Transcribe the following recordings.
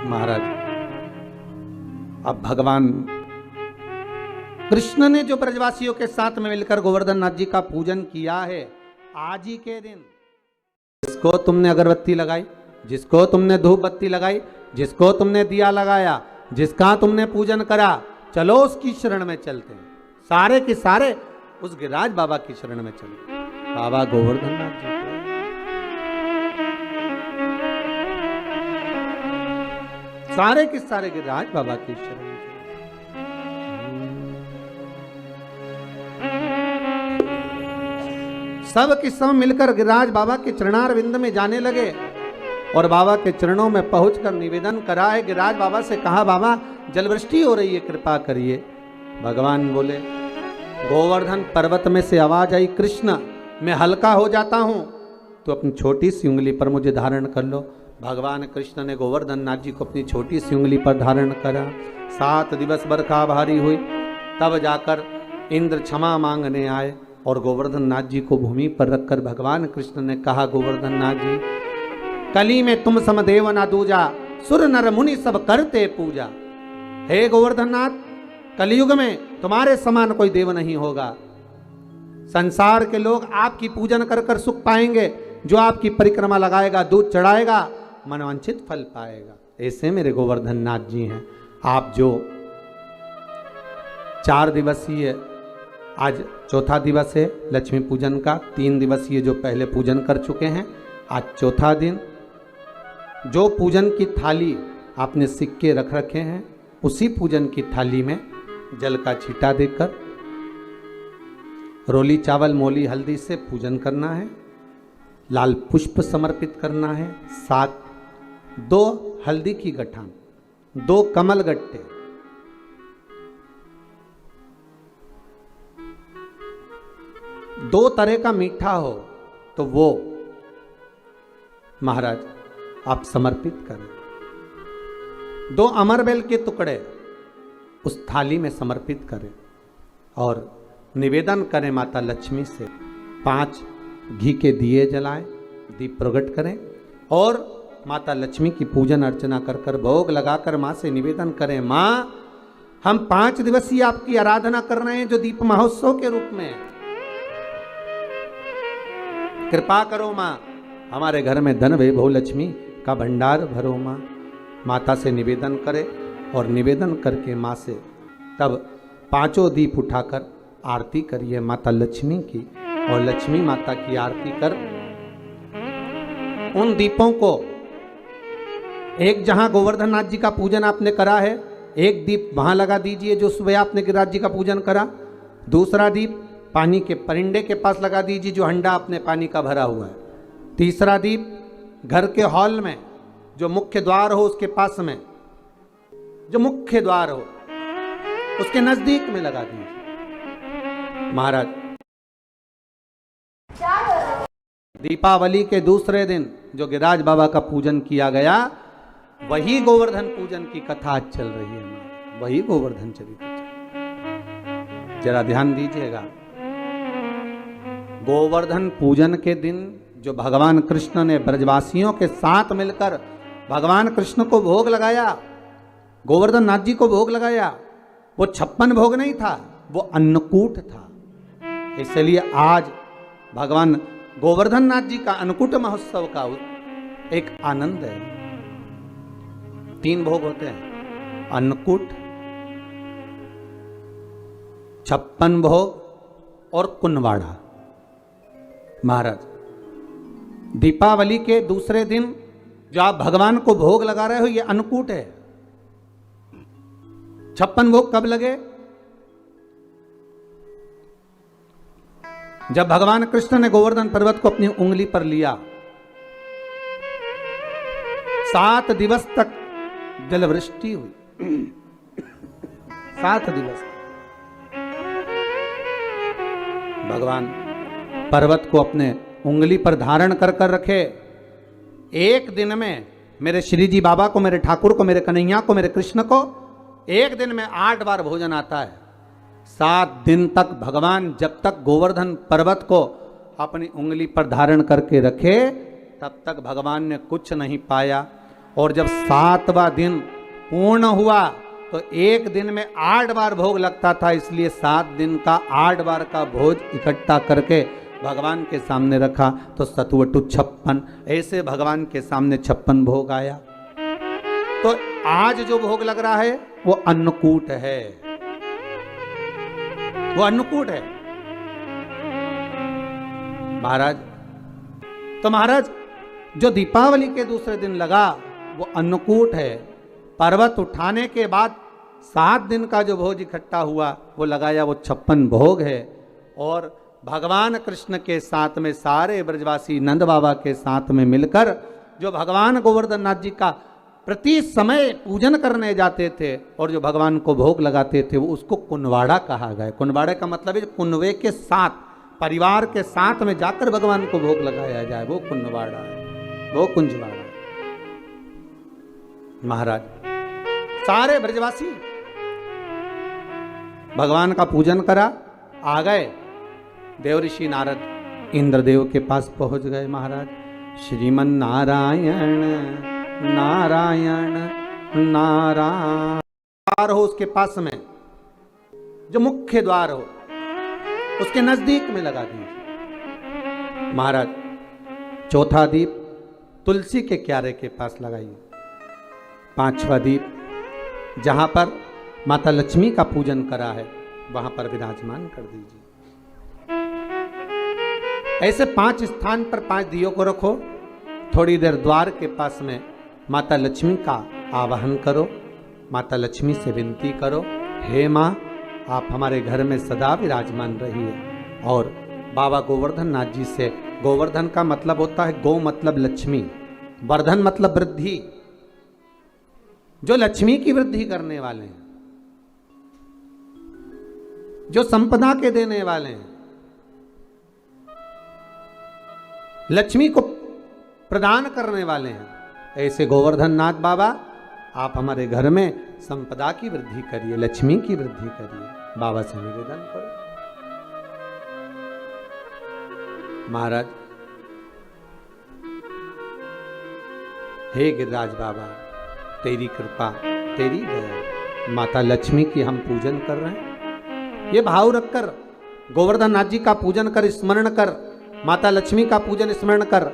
महाराज, अब भगवान कृष्ण ने जो ब्रजवासियों के साथ में मिलकर गोवर्धन नाथ जी का पूजन किया है, आज ही के दिन जिसको तुमने अगरबत्ती लगाई, जिसको तुमने धूप बत्ती लगाई, जिसको तुमने दिया लगाया, जिसका तुमने पूजन करा, चलो उसकी शरण में चलते हैं। सारे के सारे उस गिरिराज बाबा की शरण में चले, बाबा गोवर्धन नाथ जी। सारे के सारे गिरिराज बाबा की शरण में सब के सब मिलकर गिरिराज बाबा के चरणारविंद में जाने लगे और बाबा के चरणों में पहुंचकर निवेदन करा है। गिरिराज बाबा से कहा, बाबा जलवृष्टि हो रही है, कृपा करिए। भगवान बोले, गोवर्धन पर्वत में से आवाज आई, कृष्ण मैं हल्का हो जाता हूं, तो अपनी छोटी सी उंगली पर मुझे धारण कर लो। भगवान कृष्ण ने गोवर्धन नाथ जी को अपनी छोटी सी उंगली पर धारण करा। 7 दिवस बरखा भारी हुई, तब जाकर इंद्र क्षमा मांगने आए और गोवर्धन नाथ जी को भूमि पर रखकर भगवान कृष्ण ने कहा, गोवर्धन नाथ जी, कली में तुम समदेव ना दूजा, सुर नर मुनि सब करते पूजा। हे गोवर्धन नाथ, कलयुग में तुम्हारे समान कोई देव नहीं होगा। संसार के लोग आपकी पूजन कर कर सुख पाएंगे, जो आपकी परिक्रमा लगाएगा, दूध चढ़ाएगा, मनवांछित फल पाएगा। ऐसे मेरे गोवर्धन नाथ जी हैं। आप जो 4 दिवसीय, आज चौथा दिवस है लक्ष्मी पूजन का, 3 दिवसीय जो पहले पूजन कर चुके हैं, आज चौथा दिन, जो पूजन की थाली आपने सिक्के रख रखे हैं, उसी पूजन की थाली में जल का छींटा देकर रोली चावल मोली हल्दी से पूजन करना है, लाल पुष्प समर्पित करना है, साथ 2 हल्दी की गठान, 2 कमल गट्टे, 2 तरह का मीठा हो तो वो महाराज आप समर्पित करें। 2 अमरबेल के टुकड़े उस थाली में समर्पित करें और निवेदन करें माता लक्ष्मी से। 5 घी के दिए जलाएं, दीप प्रकट करें और माता लक्ष्मी की पूजन अर्चना कर कर भोग लगाकर माँ से निवेदन करें, माँ हम 5 दिवसीय आपकी आराधना कर रहे हैं, जो दीप महोत्सव के रूप में है। कृपा करो माँ, हमारे घर में धन वैभव लक्ष्मी का भंडार भरो माँ। माता से निवेदन करे और निवेदन करके माँ से तब 5 दीप उठाकर आरती करिए माता लक्ष्मी की, और लक्ष्मी माता की आरती कर उन दीपों को, एक जहां गोवर्धन नाथ जी का पूजन आपने करा है, एक दीप वहां लगा दीजिए जो सुबह आपने गिरिराज जी का पूजन करा। दूसरा दीप पानी के परिंडे के पास लगा दीजिए जो हंडा अपने पानी का भरा हुआ है। तीसरा दीप घर के हॉल में जो मुख्य द्वार हो उसके पास में, जो मुख्य द्वार हो उसके नजदीक में लगा दीजिए। महाराज दीपावली के दूसरे दिन जो गिरिराज बाबा का पूजन किया गया, वही गोवर्धन पूजन की कथा आज चल रही है, वही गोवर्धन चरित्र। जरा ध्यान दीजिएगा, गोवर्धन पूजन के दिन जो भगवान कृष्ण ने ब्रजवासियों के साथ मिलकर भगवान कृष्ण को भोग लगाया, गोवर्धन नाथ जी को भोग लगाया, वो 56 भोग नहीं था, वो अन्नकूट था। इसलिए आज भगवान गोवर्धन नाथ जी का अन्नकूट महोत्सव का एक आनंद है। 3 भोग होते हैं, अन्नकूट, 56 भोग और कुनवाड़ा। महाराज दीपावली के दूसरे दिन जो आप भगवान को भोग लगा रहे हो, ये अन्नकूट है। 56 भोग कब लगे? जब भगवान कृष्ण ने गोवर्धन पर्वत को अपनी उंगली पर लिया, 7 दिवस तक जलवृष्टि हुई। 7 दिवस भगवान पर्वत को अपने उंगली पर धारण कर कर रखे। एक दिन में मेरे श्री जी बाबा को, मेरे ठाकुर को, मेरे कन्हैया को, मेरे कृष्ण को एक दिन में 8 बार भोजन आता है। 7 दिन तक भगवान जब तक गोवर्धन पर्वत को अपनी उंगली पर धारण करके रखे, तब तक भगवान ने कुछ नहीं पाया। और जब 7वां दिन पूर्ण हुआ तो एक दिन में 8 बार भोग लगता था, इसलिए 7 दिन का 8 बार का भोज इकट्ठा करके भगवान के सामने रखा तो सतुवटु 56, ऐसे भगवान के सामने 56 भोग आया। तो आज जो भोग लग रहा है वो अन्नकूट है, वो अन्नकूट है महाराज। तो महाराज जो दीपावली के दूसरे दिन लगा वो अन्नकूट है। पर्वत उठाने के बाद 7 दिन का जो भोज इकट्ठा हुआ वो लगाया, वो 56 भोग है। और भगवान कृष्ण के साथ में सारे ब्रजवासी नंद बाबा के साथ में मिलकर जो भगवान गोवर्धन नाथ जी का प्रति समय पूजन करने जाते थे और जो भगवान को भोग लगाते थे, वो उसको कुनवाड़ा कहा गया। कुनवाड़े का मतलब है कुनवे के साथ, परिवार के साथ में जाकर भगवान को भोग लगाया जाए, वो कुनवाड़ा है, वो कुंजवाड़ा। महाराज सारे ब्रजवासी भगवान का पूजन करा, आ गए। देवऋषि नारद इंद्रदेव के पास पहुंच गए। महाराज श्रीमन नारायण नारायण नारायण द्वार हो उसके पास में, जो मुख्य द्वार हो उसके नजदीक में लगा दीजिए। महाराज चौथा दीप तुलसी के क्यारे के पास लगाइए। 5वां दीप जहां पर माता लक्ष्मी का पूजन करा है वहां पर विराजमान कर दीजिए। ऐसे 5 स्थान पर 5 दियों को रखो। थोड़ी देर द्वार के पास में माता लक्ष्मी का आवाहन करो, माता लक्ष्मी से विनती करो, हे माँ आप हमारे घर में सदा विराजमान रहिए। और बाबा गोवर्धन नाथ जी से, गोवर्धन का मतलब होता है गौ मतलब लक्ष्मी, वर्धन मतलब वृद्धि, जो लक्ष्मी की वृद्धि करने वाले हैं, जो संपदा के देने वाले हैं, लक्ष्मी को प्रदान करने वाले हैं, ऐसे गोवर्धन नाथ बाबा आप हमारे घर में संपदा की वृद्धि करिए, लक्ष्मी की वृद्धि करिए। बाबा से निवेदन करो। महाराज हे गिरिराज बाबा तेरी कृपा तेरी दया, माता लक्ष्मी की हम पूजन कर रहे हैं। ये भाव रखकर गोवर्धन नाथ जी का पूजन कर, स्मरण कर, माता लक्ष्मी का पूजन स्मरण कर।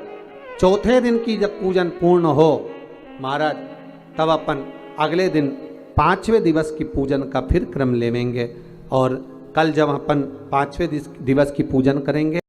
चौथे दिन की जब पूजन पूर्ण हो महाराज तब अपन अगले दिन 5वें दिवस की पूजन का फिर क्रम लेवेंगे। और कल जब अपन 5वें दिवस की पूजन करेंगे